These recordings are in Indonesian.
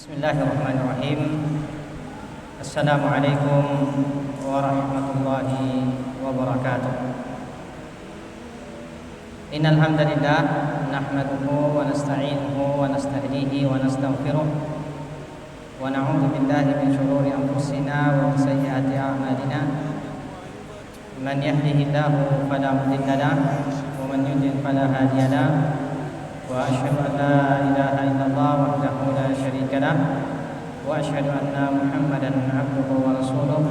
Bismillahirrahmanirrahim. Assalamualaikum warahmatullahi wabarakatuh. Innal hamdalillah nahmaduhu wa nasta'inuhu wa nastahdihi wa nastaghfiruh wa na'udzu billahi min shururi anfusina wa min sayyiati a'malina. Man yahdihillahu fala mudilla lahu wa man yudlil fala hadiya lahu. Wa asyhadu an la ilaha illallah wahdahu la syarika lah wa asyhadu anna Muhammadan abduhu wa rasuluh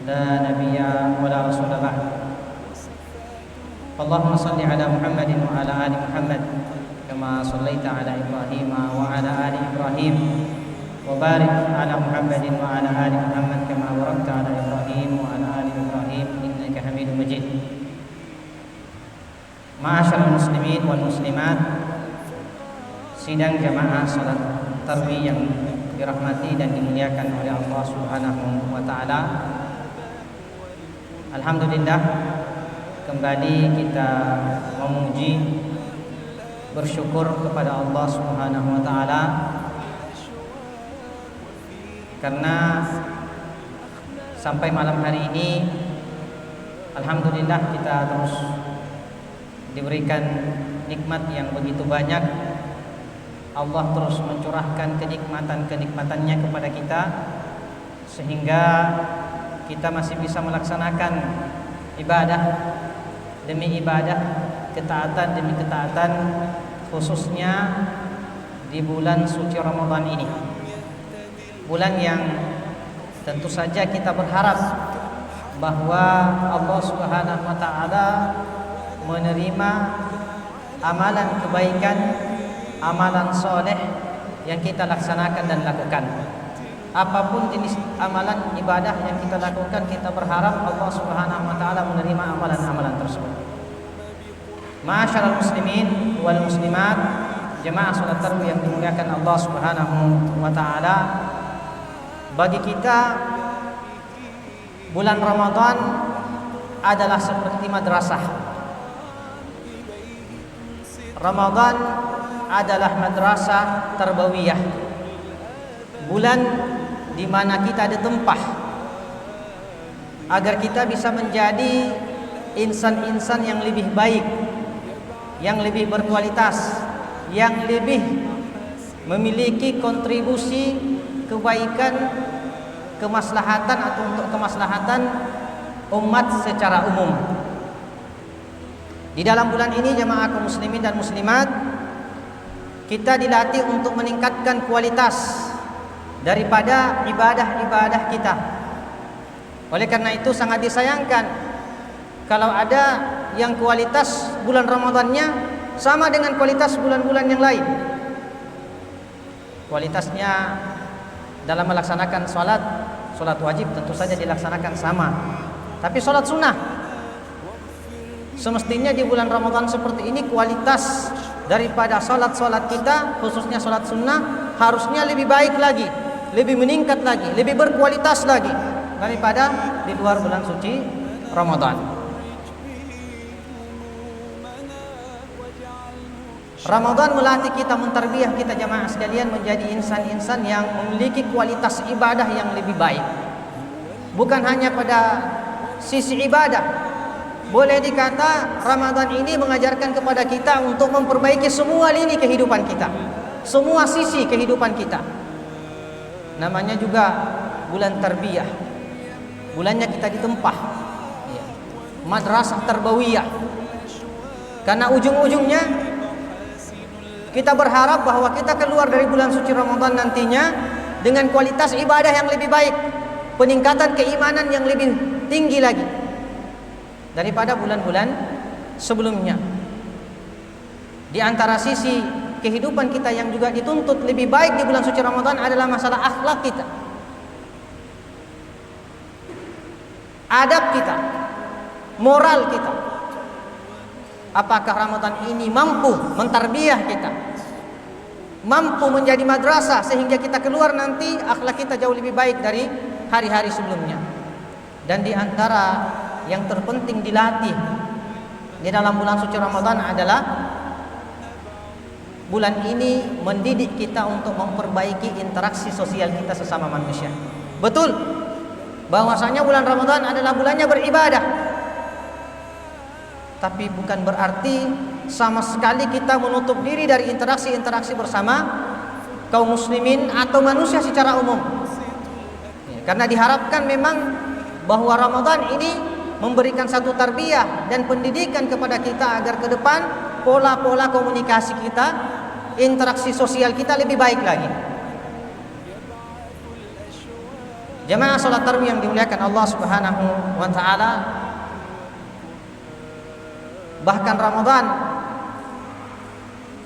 la nabiyya wa la rasula ba'd. Allahumma shalli ala Muhammadin wa ala ali Muhammad kama shallaita ala Ibrahim wa ala ali Ibrahim wa barik ala Muhammadin wa ala ali Muhammad kama barakta ala Ibrahim wa ala ali Ibrahim innaka Hamidum Majid. Ma'asyiral muslimin wal muslimat, sidang jamaah salat tarawih yang dirahmati dan dimuliakan oleh Allah Subhanahu wa taala. Alhamdulillah, kembali kita memuji, bersyukur kepada Allah Subhanahu wa taala karena sampai malam hari ini alhamdulillah kita terus diberikan nikmat yang begitu banyak. Allah terus mencurahkan kenikmatan-kenikmatannya kepada kita sehingga kita masih bisa melaksanakan ibadah demi ibadah, ketaatan demi ketaatan, khususnya di bulan suci Ramadan ini. Bulan yang tentu saja kita berharap bahwa Allah Subhanahu wa taala menerima amalan kebaikan, amalan soleh yang kita laksanakan dan lakukan. Apapun jenis amalan ibadah yang kita lakukan, kita berharap Allah Subhanahu wa taala menerima amalan-amalan tersebut. Ma'asyiral muslimin wal muslimat, jemaah salat tarawih yang dimuliakan Allah Subhanahu wa taala, bagi kita bulan Ramadan adalah seperti madrasah. Ramadan adalah madrasah tarbawiyah, bulan di mana kita ditempah agar kita bisa menjadi insan-insan yang lebih baik, yang lebih berkualitas, yang lebih memiliki kontribusi kebaikan, kemaslahatan atau untuk kemaslahatan umat secara umum. Di dalam bulan ini jemaah kaum muslimin dan muslimat, kita dilatih untuk meningkatkan kualitas daripada ibadah-ibadah kita. Oleh karena itu sangat disayangkan kalau ada yang kualitas bulan Ramadannya sama dengan kualitas bulan-bulan yang lain. Kualitasnya dalam melaksanakan salat wajib tentu saja dilaksanakan sama. Tapi salat sunnah, semestinya di bulan Ramadan seperti ini kualitas daripada salat-salat kita, khususnya salat sunnah, harusnya lebih baik lagi, lebih meningkat lagi, lebih berkualitas lagi daripada di luar bulan suci Ramadan. Ramadan melatih kita, mentarbiyah kita jamaah sekalian menjadi insan-insan yang memiliki kualitas ibadah yang lebih baik. Bukan hanya pada sisi ibadah. Boleh dikata Ramadan ini mengajarkan kepada kita untuk memperbaiki semua lini kehidupan kita, semua sisi kehidupan kita. Namanya juga bulan tarbiyah, bulannya kita ditempah, madrasah tarbawiyah. Karena ujung-ujungnya kita berharap bahwa kita keluar dari bulan suci Ramadan nantinya dengan kualitas ibadah yang lebih baik, peningkatan keimanan yang lebih tinggi lagi daripada bulan-bulan sebelumnya. Di antara sisi kehidupan kita yang juga dituntut lebih baik di bulan suci Ramadan adalah masalah akhlak kita, adab kita, moral kita. Apakah Ramadan ini mampu mentarbiyah kita, mampu menjadi madrasah sehingga kita keluar nanti akhlak kita jauh lebih baik dari hari-hari sebelumnya. Dan di antara yang terpenting dilatih di dalam bulan suci Ramadan adalah bulan ini mendidik kita untuk memperbaiki interaksi sosial kita sesama manusia. Betul bahwasanya bulan Ramadan adalah bulannya beribadah, tapi bukan berarti sama sekali kita menutup diri dari interaksi-interaksi bersama kaum muslimin atau manusia secara umum. Karena diharapkan memang bahwa Ramadan ini memberikan satu tarbiyah dan pendidikan kepada kita agar ke depan pola-pola komunikasi kita, interaksi sosial kita lebih baik lagi. Jamaah salat tarawih yang dimuliakan Allah Subhanahu wa taala, bahkan Ramadan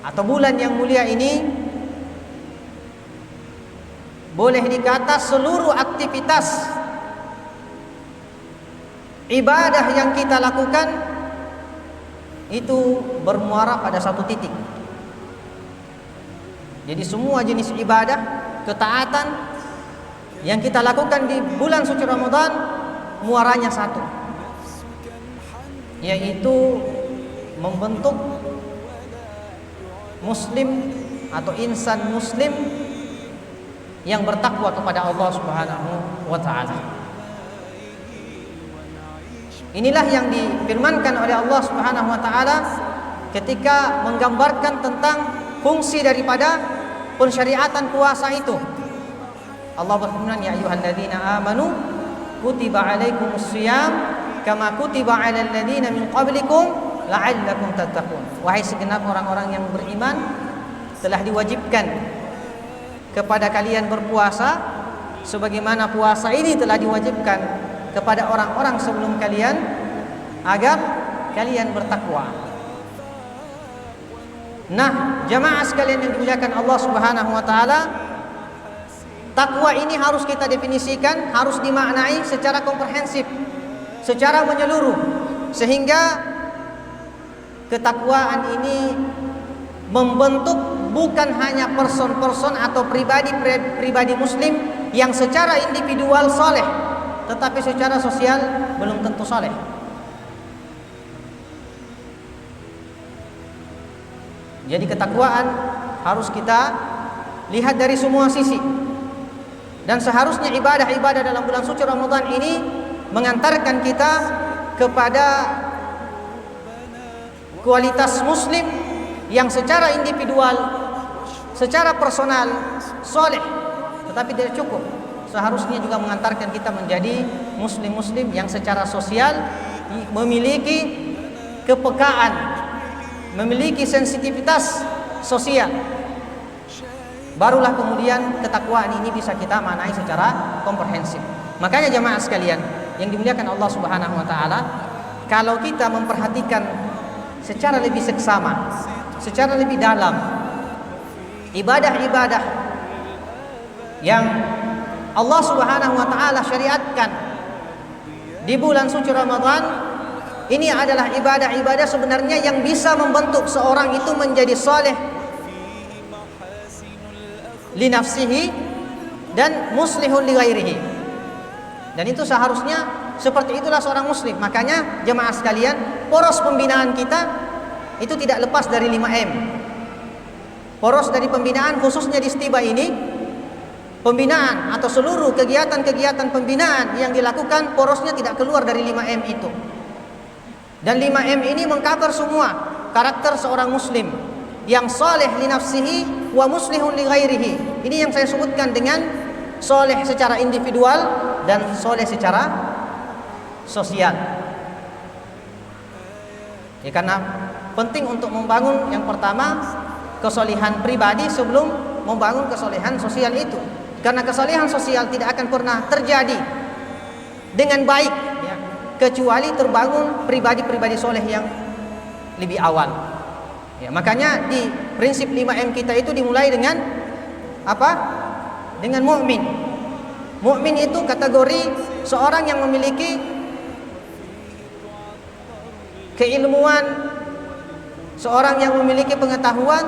atau bulan yang mulia ini boleh dikata seluruh aktivitas ibadah yang kita lakukan itu bermuara pada satu titik. Jadi semua jenis ibadah, ketaatan yang kita lakukan di bulan suci Ramadan muaranya satu, yaitu membentuk muslim atau insan muslim yang bertakwa kepada Allah Subhanahu wa taala. Inilah yang difirmankan oleh Allah Subhanahu wa taala ketika menggambarkan tentang fungsi daripada pensyariatan puasa itu. Allah berfirman, ya ayyuhalladzina amanu kutiba alaikumus shiyam kama kutiba alal ladzina min qablikum la'allakum tattaqun. Wahai segenap orang-orang yang beriman, telah diwajibkan kepada kalian berpuasa sebagaimana puasa ini telah diwajibkan kepada orang-orang sebelum kalian agar kalian bertakwa. Nah, jamaah sekalian yang dimuliakan Allah Subhanahu wa taala, takwa ini harus kita definisikan, harus dimaknai secara komprehensif, secara menyeluruh, sehingga ketakwaan ini membentuk bukan hanya person-person atau pribadi muslim yang secara individual soleh, tetapi secara sosial belum tentu soleh. Jadi ketakwaan harus kita lihat dari semua sisi. Dan seharusnya ibadah-ibadah dalam bulan suci Ramadan ini mengantarkan kita kepada kualitas muslim yang secara individual, secara personal soleh, tetapi tidak cukup. Seharusnya juga mengantarkan kita menjadi muslim-muslim yang secara sosial memiliki kepekaan, memiliki sensitivitas sosial. Barulah kemudian ketakwaan ini bisa kita maknai secara komprehensif. Makanya jamaah sekalian yang dimuliakan Allah Subhanahu wa taala, kalau kita memperhatikan secara lebih seksama, secara lebih dalam ibadah-ibadah yang Allah Subhanahu wa taala syariatkan di bulan suci Ramadan, ini adalah ibadah-ibadah sebenarnya yang bisa membentuk seorang itu menjadi saleh li nafsihi dan muslihun li ghairihi. Dan itu seharusnya seperti itulah seorang muslim. Makanya jemaah sekalian, poros pembinaan kita itu tidak lepas dari 5M. Poros dari pembinaan khususnya di Stiba ini, pembinaan atau seluruh kegiatan-kegiatan pembinaan yang dilakukan porosnya tidak keluar dari 5M itu. Dan 5M ini mengcover semua karakter seorang muslim yang saleh li nafsihi wa muslihun li ghairihi. Ini yang saya sebutkan dengan saleh secara individual dan saleh secara sosial. Ya, karena penting untuk membangun yang pertama kesolehan pribadi sebelum membangun kesolehan sosial itu. Karena kesolehan sosial tidak akan pernah terjadi dengan baik ya, kecuali terbangun pribadi-pribadi soleh yang lebih awal. Ya, makanya di prinsip 5M kita itu dimulai dengan apa? Dengan mukmin. Mukmin itu kategori seorang yang memiliki keilmuan, seorang yang memiliki pengetahuan,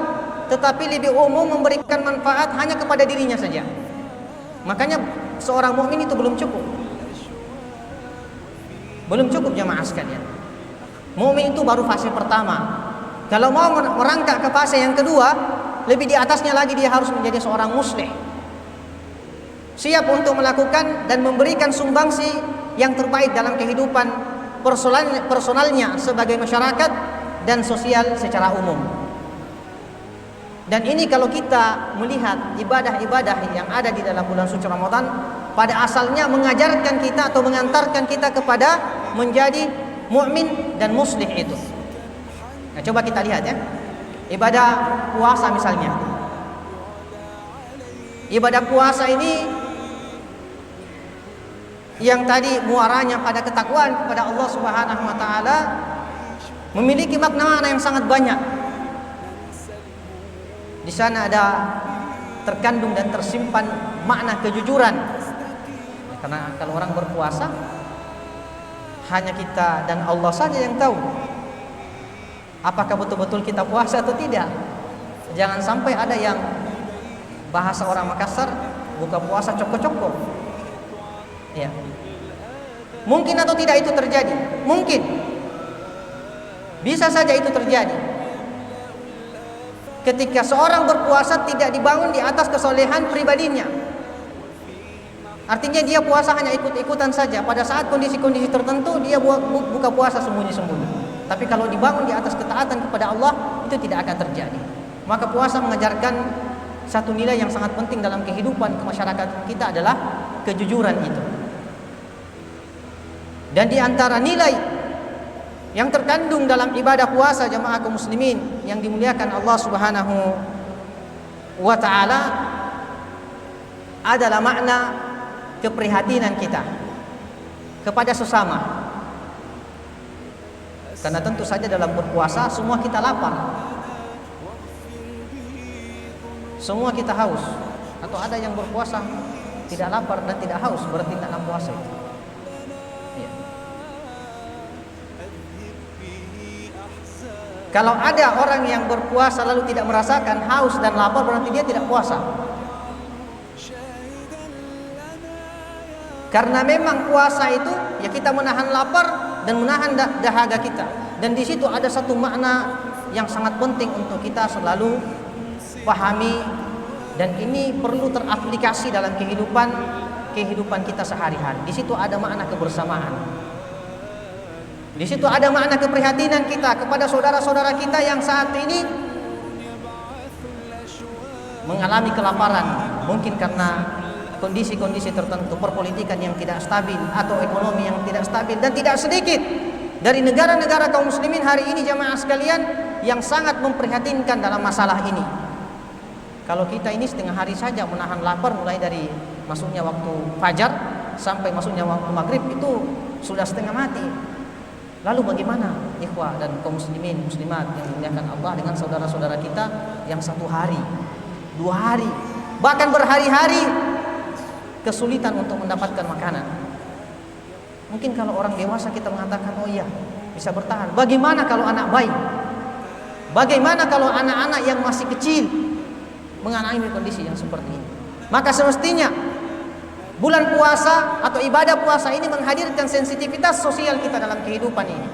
tetapi lebih umum memberikan manfaat hanya kepada dirinya saja. Makanya seorang mukmin itu belum cukup. Belum cukup jamaah sekalian. Mukmin itu baru fase pertama. Kalau mau merangkak ke fase yang kedua, lebih di atasnya lagi dia harus menjadi seorang muslih. Siap untuk melakukan dan memberikan sumbangsi yang terbaik dalam kehidupan personalnya sebagai masyarakat dan sosial secara umum. Dan ini kalau kita melihat ibadah-ibadah yang ada di dalam bulan suci Ramadan, pada asalnya mengajarkan kita atau mengantarkan kita kepada menjadi mukmin dan muslih itu. Nah, coba kita lihat ya. Ibadah puasa misalnya. Ibadah puasa ini yang tadi muaranya pada ketakwaan kepada Allah Subhanahu wa taala memiliki makna-makna yang sangat banyak. Di sana ada terkandung dan tersimpan makna kejujuran. Karena kalau orang berpuasa hanya kita dan Allah saja yang tahu apakah betul-betul kita puasa atau tidak. Jangan sampai ada yang bahasa orang Makassar buka puasa coko-coko. Ya. Mungkin atau tidak itu terjadi? Mungkin. Bisa saja itu terjadi. Ketika seorang berpuasa tidak dibangun di atas kesolehan pribadinya. Artinya dia puasa hanya ikut-ikutan saja. Pada saat kondisi-kondisi tertentu dia buka puasa sembunyi-sembunyi. Tapi kalau dibangun di atas ketaatan kepada Allah, itu tidak akan terjadi. Maka puasa mengajarkan satu nilai yang sangat penting dalam kehidupan kemasyarakatan kita adalah kejujuran itu. Dan di antara nilai yang terkandung dalam ibadah puasa jamaah kaum muslimin yang dimuliakan Allah Subhanahu wa taala adalah makna keprihatinan kita kepada sesama. Karena tentu saja dalam berpuasa semua kita lapar, semua kita haus. Atau ada yang berpuasa tidak lapar dan tidak haus, berarti tidak puasa itu. Ya. Kalau ada orang yang berpuasa lalu tidak merasakan haus dan lapar, berarti dia tidak puasa. Karena memang puasa itu ya kita menahan lapar dan menahan dahaga kita. Dan di situ ada satu makna yang sangat penting untuk kita selalu pahami, dan ini perlu teraplikasi dalam kehidupan kita sehari-hari. Di situ ada makna kebersamaan. Di situ ada makna keprihatinan kita kepada saudara-saudara kita yang saat ini mengalami kelaparan, mungkin karena kondisi-kondisi tertentu, perpolitikan yang tidak stabil atau ekonomi yang tidak stabil. Dan tidak sedikit dari negara-negara kaum muslimin hari ini jamaah sekalian yang sangat memprihatinkan dalam masalah ini. Kalau kita ini setengah hari saja menahan lapar, mulai dari masuknya waktu fajar sampai masuknya waktu maghrib, itu sudah setengah mati. Lalu bagaimana ikhwah dan kaum muslimin muslimat yang dimuliakan Allah dengan saudara-saudara kita yang satu hari, 2 hari, bahkan berhari-hari kesulitan untuk mendapatkan makanan. Mungkin kalau orang dewasa kita mengatakan oh iya bisa bertahan. Bagaimana kalau anak bayi? Bagaimana kalau anak-anak yang masih kecil mengalami kondisi yang seperti ini? Maka semestinya bulan puasa atau ibadah puasa ini menghadirkan sensitivitas sosial kita dalam kehidupan ini.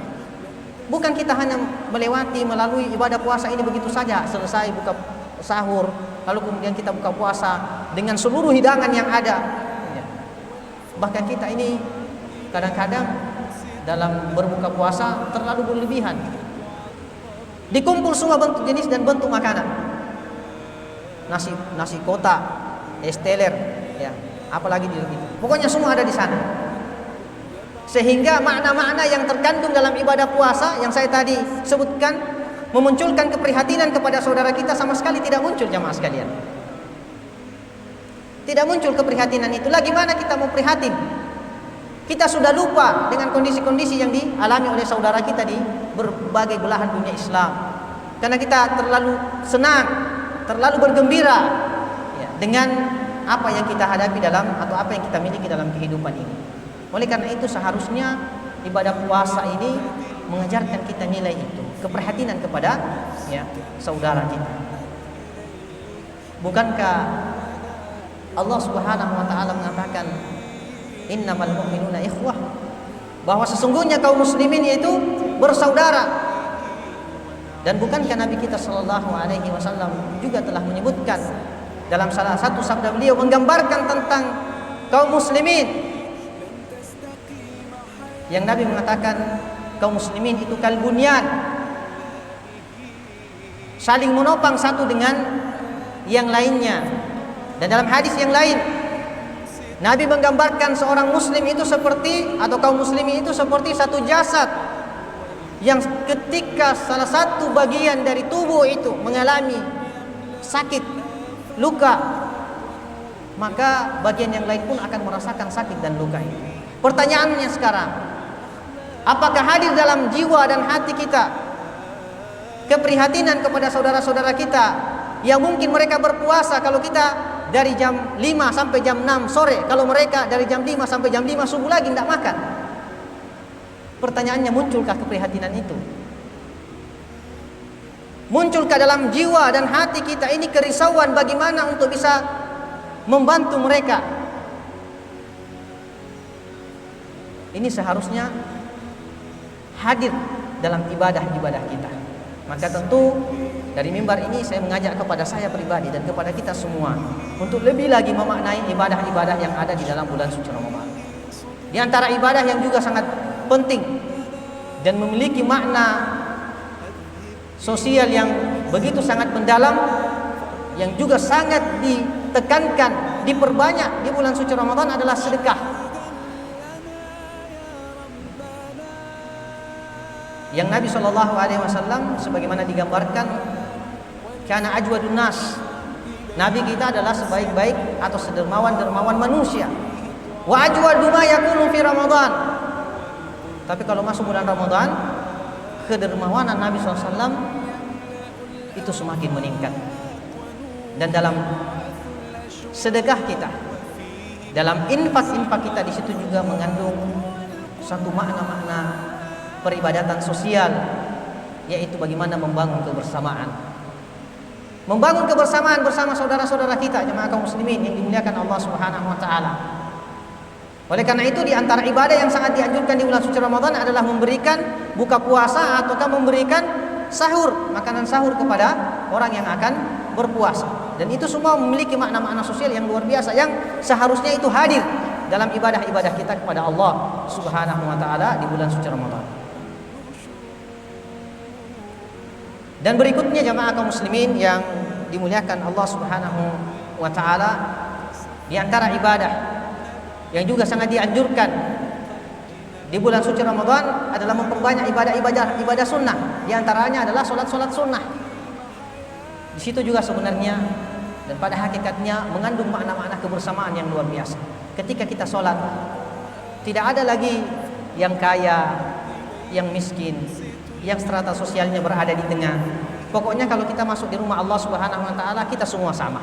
Bukan kita hanya melewati melalui ibadah puasa ini begitu saja, selesai buka sahur lalu kemudian kita buka puasa dengan seluruh hidangan yang ada. Bahkan kita ini kadang-kadang dalam berbuka puasa terlalu berlebihan. Dikumpul semua bentuk jenis dan bentuk makanan. Nasi kotak, es teler, ya, apalagi di itu. Pokoknya semua ada di sana. Sehingga makna-makna yang terkandung dalam ibadah puasa yang saya tadi sebutkan memunculkan keprihatinan kepada saudara kita sama sekali tidak muncul jamaah sekalian. Tidak muncul keprihatinan itu. Lagi mana kita mau prihatin? Kita sudah lupa dengan kondisi-kondisi yang dialami oleh saudara kita di berbagai belahan dunia Islam. Karena kita terlalu senang, terlalu bergembira ya, dengan apa yang kita hadapi dalam atau apa yang kita miliki dalam kehidupan ini. Oleh karena itu seharusnya ibadah puasa ini mengajarkan kita nilai itu, keprihatinan kepada ya, saudara kita. Bukankah Allah Subhanahu wa taala mengatakan innamal mu'minuna ikhwah, bahwa sesungguhnya kaum muslimin itu bersaudara. Dan bukankah Nabi kita sallallahu alaihi wasallam juga telah menyebutkan dalam salah satu sabda beliau menggambarkan tentang kaum muslimin, yang Nabi mengatakan kaum muslimin itu kalbunyan, saling menopang satu dengan yang lainnya. Dan dalam hadis yang lain Nabi menggambarkan seorang muslim itu seperti, atau kaum muslimin itu seperti satu jasad yang ketika salah satu bagian dari tubuh itu mengalami sakit, luka, maka bagian yang lain pun akan merasakan sakit dan luka itu. Pertanyaannya sekarang, apakah hadir dalam jiwa dan hati kita keprihatinan kepada saudara-saudara kita yang mungkin mereka berpuasa kalau kita dari jam 5 sampai jam 6 sore, kalau mereka dari jam 5 sampai jam 5 subuh lagi tidak makan? Pertanyaannya, munculkah keprihatinan itu? Munculkah dalam jiwa dan hati kita ini kerisauan bagaimana untuk bisa membantu mereka? Ini seharusnya hadir dalam ibadah-ibadah kita. Maka tentu dari mimbar ini saya mengajak kepada saya pribadi dan kepada kita semua untuk lebih lagi memaknai ibadah-ibadah yang ada di dalam bulan suci Ramadan. Di antara ibadah yang juga sangat penting dan memiliki makna sosial yang begitu sangat mendalam, yang juga sangat ditekankan, diperbanyak di bulan suci Ramadan adalah sedekah. Yang Nabi SAW sebagaimana digambarkan, kana ajwadun nas, Nabi kita adalah sebaik-baik atau sedermawan-dermawan manusia. Wa ajwadu ma yakunu fi Ramadan. Tapi kalau masuk bulan Ramadan, kedermawanan Nabi SAW itu semakin meningkat. Dan dalam sedekah kita, dalam infak-infak kita, di situ juga mengandung satu makna-makna peribadatan sosial, yaitu bagaimana membangun kebersamaan. Membangun kebersamaan bersama saudara-saudara kita, jemaah kaum muslimin yang dimuliakan Allah Subhanahu wa taala. Oleh karena itu, di antara ibadah yang sangat dianjurkan di bulan suci Ramadan adalah memberikan buka puasa ataukah memberikan sahur, makanan sahur kepada orang yang akan berpuasa. Dan itu semua memiliki makna-makna sosial yang luar biasa yang seharusnya itu hadir dalam ibadah-ibadah kita kepada Allah Subhanahu wa taala di bulan suci Ramadan. Dan berikutnya jemaah kaum muslimin yang dimuliakan Allah Subhanahu wa taala, di antara ibadah yang juga sangat dianjurkan di bulan suci Ramadan adalah memperbanyak ibadah sunnah. Di antaranya adalah solat-solat sunnah. Di situ juga sebenarnya dan pada hakikatnya mengandung makna-makna kebersamaan yang luar biasa. Ketika kita solat, tidak ada lagi yang kaya, yang miskin, yang strata sosialnya berada di tengah. Pokoknya kalau kita masuk di rumah Allah Subhanahu wa taala, kita semua sama.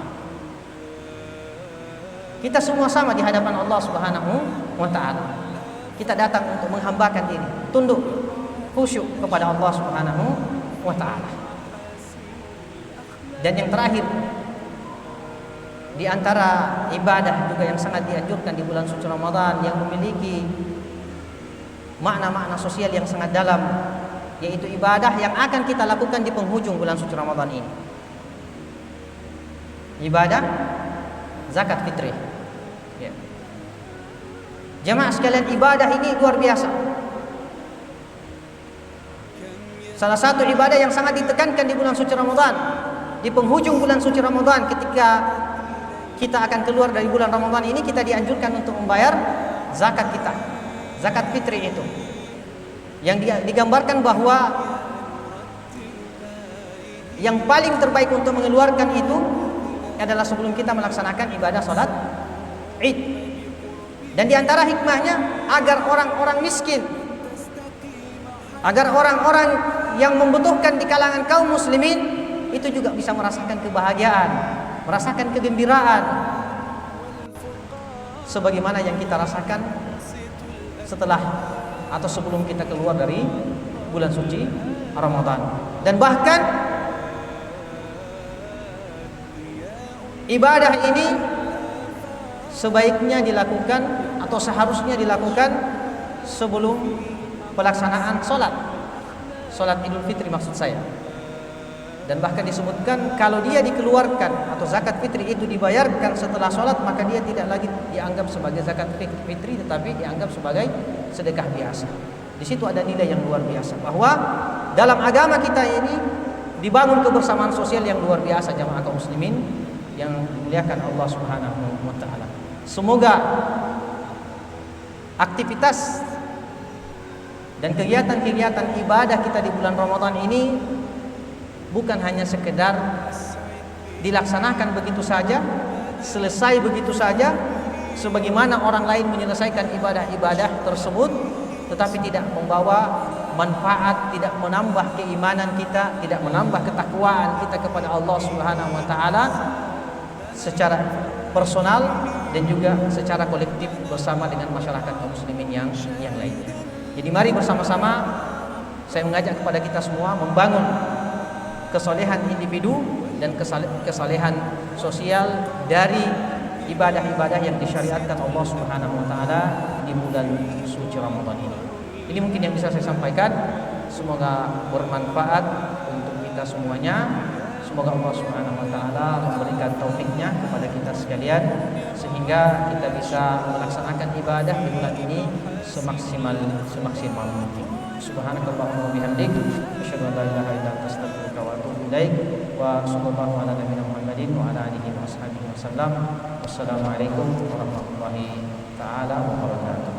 Kita semua sama di hadapan Allah Subhanahu wa taala. Kita datang untuk menghambakan diri, tunduk, khusyuk kepada Allah Subhanahu wa taala. Dan yang terakhir, di antara ibadah juga yang sangat dianjurkan di bulan suci Ramadan yang memiliki makna-makna sosial yang sangat dalam, yaitu ibadah yang akan kita lakukan di penghujung bulan suci Ramadan ini. Ibadah zakat fitri. Ya. Jemaah sekalian, ibadah ini luar biasa. Salah satu ibadah yang sangat ditekankan di bulan suci Ramadan, di penghujung bulan suci Ramadan, ketika kita akan keluar dari bulan Ramadan ini, kita dianjurkan untuk membayar zakat kita, zakat fitri itu, yang digambarkan bahwa yang paling terbaik untuk mengeluarkan itu adalah sebelum kita melaksanakan ibadah sholat Id. Dan di antara hikmahnya agar orang-orang miskin, agar orang-orang yang membutuhkan di kalangan kaum muslimin itu juga bisa merasakan kebahagiaan, merasakan kegembiraan sebagaimana yang kita rasakan setelah atau sebelum kita keluar dari bulan suci Ramadan. Dan bahkan ibadah ini sebaiknya dilakukan atau seharusnya dilakukan sebelum pelaksanaan sholat Idul Fitri maksud saya. Dan bahkan disebutkan kalau dia dikeluarkan atau zakat fitri itu dibayarkan setelah sholat, maka dia tidak lagi dianggap sebagai zakat fitri, tetapi dianggap sebagai sedekah biasa. Di situ ada nilai yang luar biasa, bahwa dalam agama kita ini dibangun kebersamaan sosial yang luar biasa, jamaah kaum muslimin yang dimuliakan Allah Subhanahu wa taala. Semoga aktivitas dan kegiatan-kegiatan ibadah kita di bulan Ramadan ini bukan hanya sekedar dilaksanakan begitu saja, selesai begitu saja, sebagaimana orang lain menyelesaikan ibadah-ibadah tersebut, tetapi tidak membawa manfaat, tidak menambah keimanan kita, tidak menambah ketakwaan kita kepada Allah Subhanahu wa taala secara personal dan juga secara kolektif bersama dengan masyarakat kaum muslimin yang lainnya. Jadi mari bersama-sama saya mengajak kepada kita semua membangun kesolehan individu dan kesalehan sosial dari ibadah-ibadah yang disyariatkan Allah Subhanahu wa taala di bulan suci Ramadan ini. Ini mungkin yang bisa saya sampaikan. Semoga bermanfaat untuk kita semuanya. Semoga Allah Subhanahu wa taala memberikan taufiknya kepada kita sekalian sehingga kita bisa melaksanakan ibadah di bulan ini semaksimal mungkin. Subhanakallahumma wa bihamdik, asyhadu an la ilaha illa anta, astaghfiruka wa atubu ilaik. Wa sallallahu ala nabiyyina Muhammadin wa ala alihi wa ashabihi wasallam. Wassalamualaikum warahmatullahi taala wabarakatuh.